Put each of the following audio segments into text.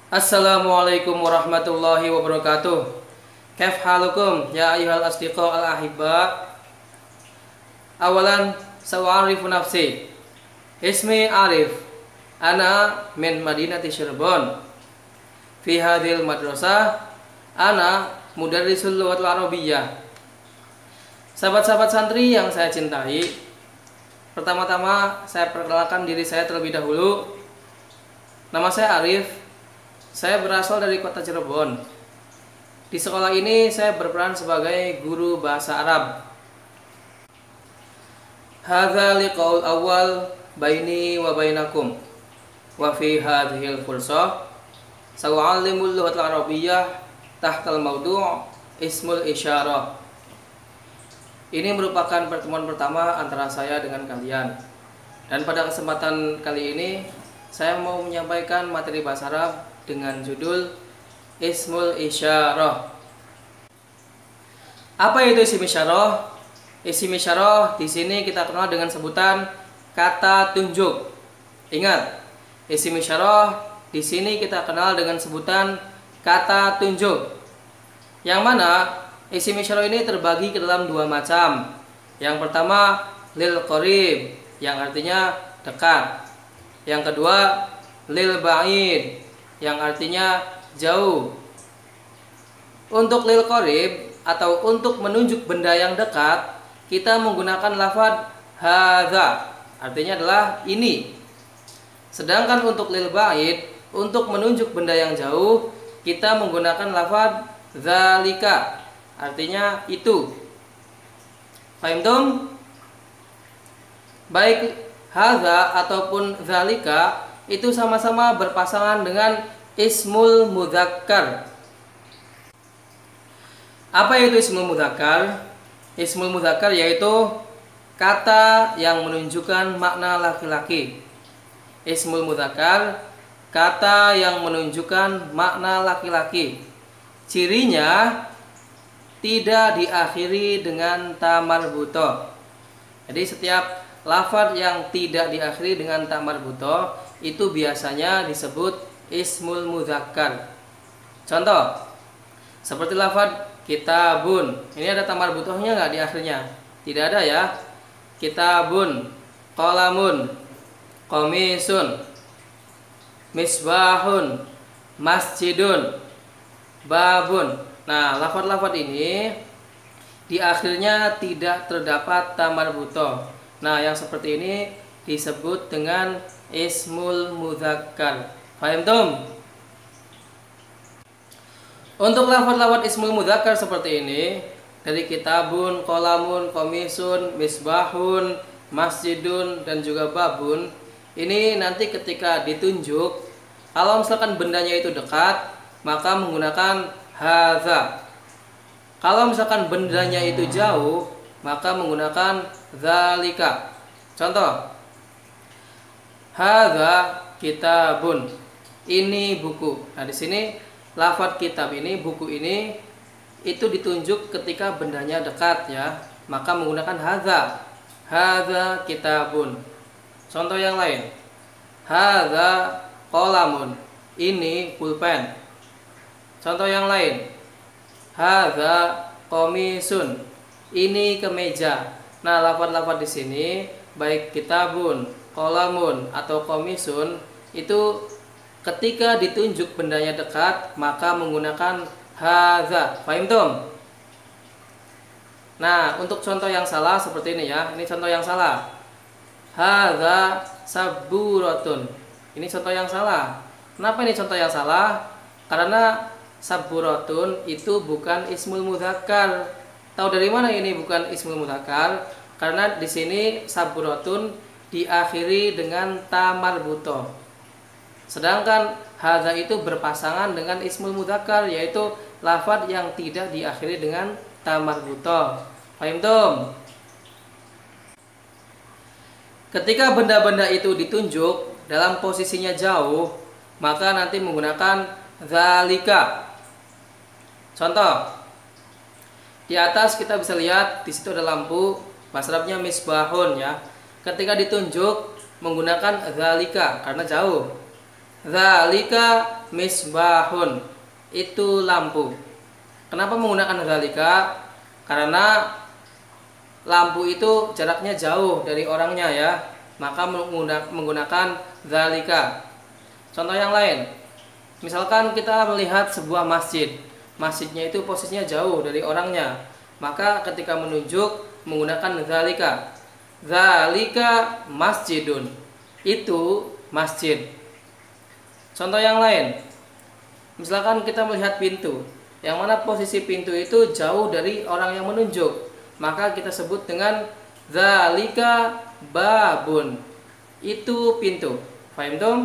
Assalamualaikum warahmatullahi wabarakatuh. Kaif halukum ya ayyuhal asdiqa al ahibba. Awalan sa'arifu nafsi. Ismi Arif. Ana min Madinati Cirebon. Fi hadhil madrasah ana mudarrisul lughatil arabiyyah. Sahabat-sahabat santri yang saya cintai, pertama-tama saya perkenalkan diri saya terlebih dahulu. Nama saya Arif. Saya berasal dari kota Cirebon. Di sekolah ini saya berperan sebagai guru bahasa Arab. Hadza liqaul awal baini wa bainakum. Wa fi hadhil fursah sa'u'allimul lughatal arabiyyah tahtal mawdu' ismul isyarah. Ini merupakan pertemuan pertama antara saya dengan kalian. Dan pada kesempatan kali ini saya mau menyampaikan materi bahasa Arab dengan judul Ismul Isyarah. Apa itu isim isyarah? Isim isyarah di sini kita kenal dengan sebutan kata tunjuk. Ingat, isim isyarah di sini kita kenal dengan sebutan kata tunjuk. Yang mana isim isyarah ini terbagi ke dalam dua macam. Yang pertama lil qarib, yang artinya dekat. Yang kedua lil ba'id, yang artinya jauh. Untuk lil qarib atau untuk menunjuk benda yang dekat, kita menggunakan lafaz hadza, artinya adalah ini. Sedangkan untuk lil ba'id, untuk menunjuk benda yang jauh, kita menggunakan lafaz dzalika, artinya itu. Fahimtum? Baik hadza ataupun dzalika itu sama-sama berpasangan dengan ismul mudzakkar. Apa itu ismul mudzakkar? Ismul mudzakkar yaitu kata yang menunjukkan makna laki-laki. Ismul mudzakkar, kata yang menunjukkan makna laki-laki. Cirinya tidak diakhiri dengan ta marbuthah. Jadi setiap lafaz yang tidak diakhiri dengan ta marbuthah itu biasanya disebut ismul mudzakkar. Contoh, seperti lafaz kitabun. Ini ada ta marbuthahnya nggak di akhirnya? Tidak ada ya. Kitabun, qalamun, qamisun, misbahun, masjidun, babun. Nah, lafaz-lafaz ini di akhirnya tidak terdapat ta marbuthah. Nah, yang seperti ini disebut dengan ismul mudzakkar. Paham tum? Untuk lafaz-lafaz ismul mudzakkar seperti ini, dari kitabun, qalamun, qamisun, misbahun, masjidun, dan juga babun, ini nanti ketika ditunjuk, kalau misalkan bendanya itu dekat, maka menggunakan hadza. Kalau misalkan bendanya itu jauh, maka menggunakan dzalika. Contoh, hadza kitabun. Ini buku. Nah, di sini lafaz kitab ini, buku ini itu ditunjuk ketika bendanya dekat ya, maka menggunakan hadza. Hadza kitabun. Contoh yang lain. Hadza qalamun. Ini pulpen. Contoh yang lain. Hadza qamisun. Ini kemeja. Nah, lafaz-lafaz di sini baik kitabun, qalamun atau qamisun itu ketika ditunjuk bendanya dekat maka menggunakan hadza. Paham tum? Nah, untuk contoh yang salah seperti ini ya. Ini contoh yang salah. Hadza saburatun. Ini contoh yang salah. Kenapa ini contoh yang salah? Karena saburatun itu bukan ismul mudzakkar. Tahu dari mana ini bukan ismul mudzakkar? Karena di sini saburatun diakhiri dengan ta marbuthah. Sedangkan hadza itu berpasangan dengan ismul mudzakkar, yaitu lafaz yang tidak diakhiri dengan ta marbuthah. Paham tum? Ketika benda-benda itu ditunjuk dalam posisinya jauh, maka nanti menggunakan dzalika. Contoh, di atas kita bisa lihat di situ ada lampu, bahasa Arabnya misbahun ya. Ketika ditunjuk menggunakan dzalika karena jauh. Dzalika misbahun. Itu lampu. Kenapa menggunakan dzalika? Karena lampu itu jaraknya jauh dari orangnya ya. Maka menggunakan dzalika. Contoh yang lain. Misalkan kita melihat sebuah masjid. Masjidnya itu posisinya jauh dari orangnya. Maka ketika menunjuk menggunakan dzalika. Dzalika masjidun. Itu masjid. Contoh yang lain. Misalkan kita melihat pintu, yang mana posisi pintu itu jauh dari orang yang menunjuk, maka kita sebut dengan dzalika babun. Itu pintu. Paham dong?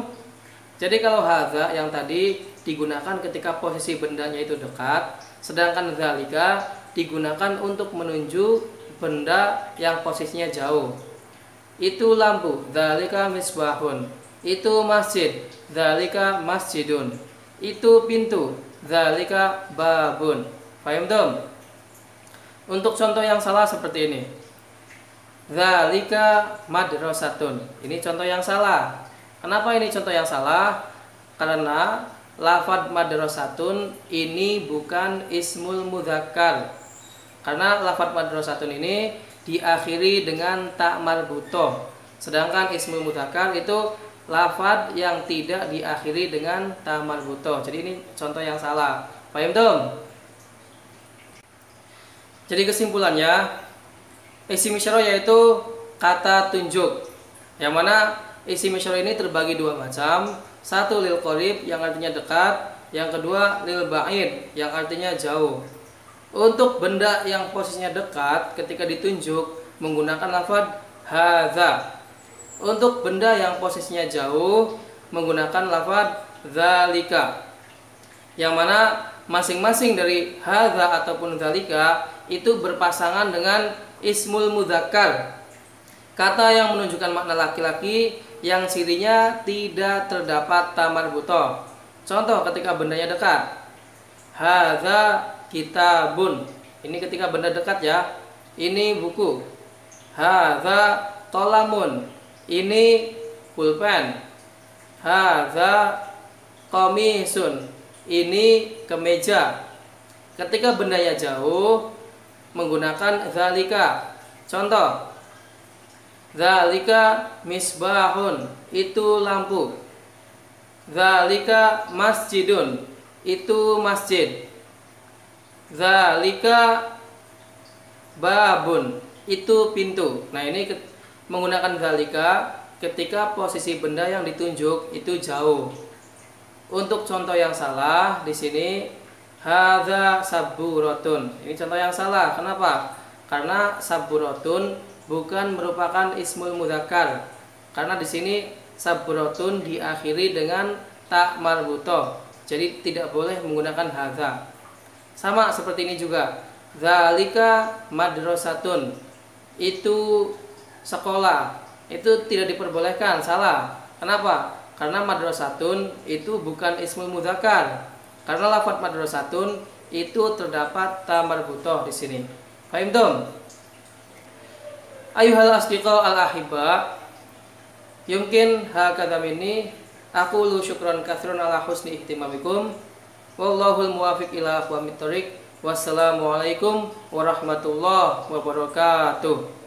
Jadi kalau hadza yang tadi digunakan ketika posisi bendanya itu dekat, sedangkan dzalika digunakan untuk menunjuk benda yang posisinya jauh. Itu lampu, dzalika misbahun. Itu masjid, dzalika masjidun. Itu pintu, dzalika babun. Paham dong? Untuk contoh yang salah seperti ini. Dzalika madrasatun. Ini contoh yang salah. Kenapa ini contoh yang salah? Karena lafadz madrasatun ini bukan ismul mudzakkar. Karena lafadz madrasatun ini diakhiri dengan ta marbutoh. Sedangkan ismul mudzakkar itu lafadz yang tidak diakhiri dengan ta marbutoh. Jadi ini contoh yang salah. Paham dong? Jadi kesimpulannya, isim isyarah yaitu kata tunjuk. Yang mana isim isyarah ini terbagi dua macam. Satu lil qarib yang artinya dekat, yang kedua lil ba'id yang artinya jauh. Untuk benda yang posisinya dekat ketika ditunjuk menggunakan lafadz hadza. Untuk benda yang posisinya jauh menggunakan lafadz dzalika. Yang mana masing-masing dari hadza ataupun dzalika itu berpasangan dengan ismul mudzakkar. Kata yang menunjukkan makna laki-laki yang sirinya tidak terdapat ta marbutoh. Contoh ketika bendanya dekat. Hadza kitabun. Ini ketika benda dekat ya. Ini buku. Hadza qalamun. Ini pulpen. Hadza qamisun. Ini kemeja. Ketika bendanya jauh menggunakan dzalika. Contoh, dzalika misbahun. Itu lampu. Dzalika masjidun. Itu masjid. Dzalika babun. Itu pintu. Nah, ini menggunakan dzalika ketika posisi benda yang ditunjuk itu jauh. Untuk contoh yang salah di sini hadza saburatun. Ini contoh yang salah. Kenapa? Karena saburatun bukan merupakan ismul mudzakkar. Karena di sini saburatun diakhiri dengan ta marbutoh. Jadi tidak boleh menggunakan hadza. Sama seperti ini juga. Dzalika madrasatun. Itu sekolah. Itu tidak diperbolehkan, salah. Kenapa? Karena madrasatun itu bukan ismul mudzakkar. Karena lafadz madrasatun itu terdapat ta marbutoh di sini. Paham dong? Ayuhal asdiqa al ahibba, yumkin hakadha minni aqulu syukran katsiran ala husni ihtimamikum. Wallahul muwaffiq ila aqwamit thoriq. Wassalamualaikum warahmatullahi wabarakatuh.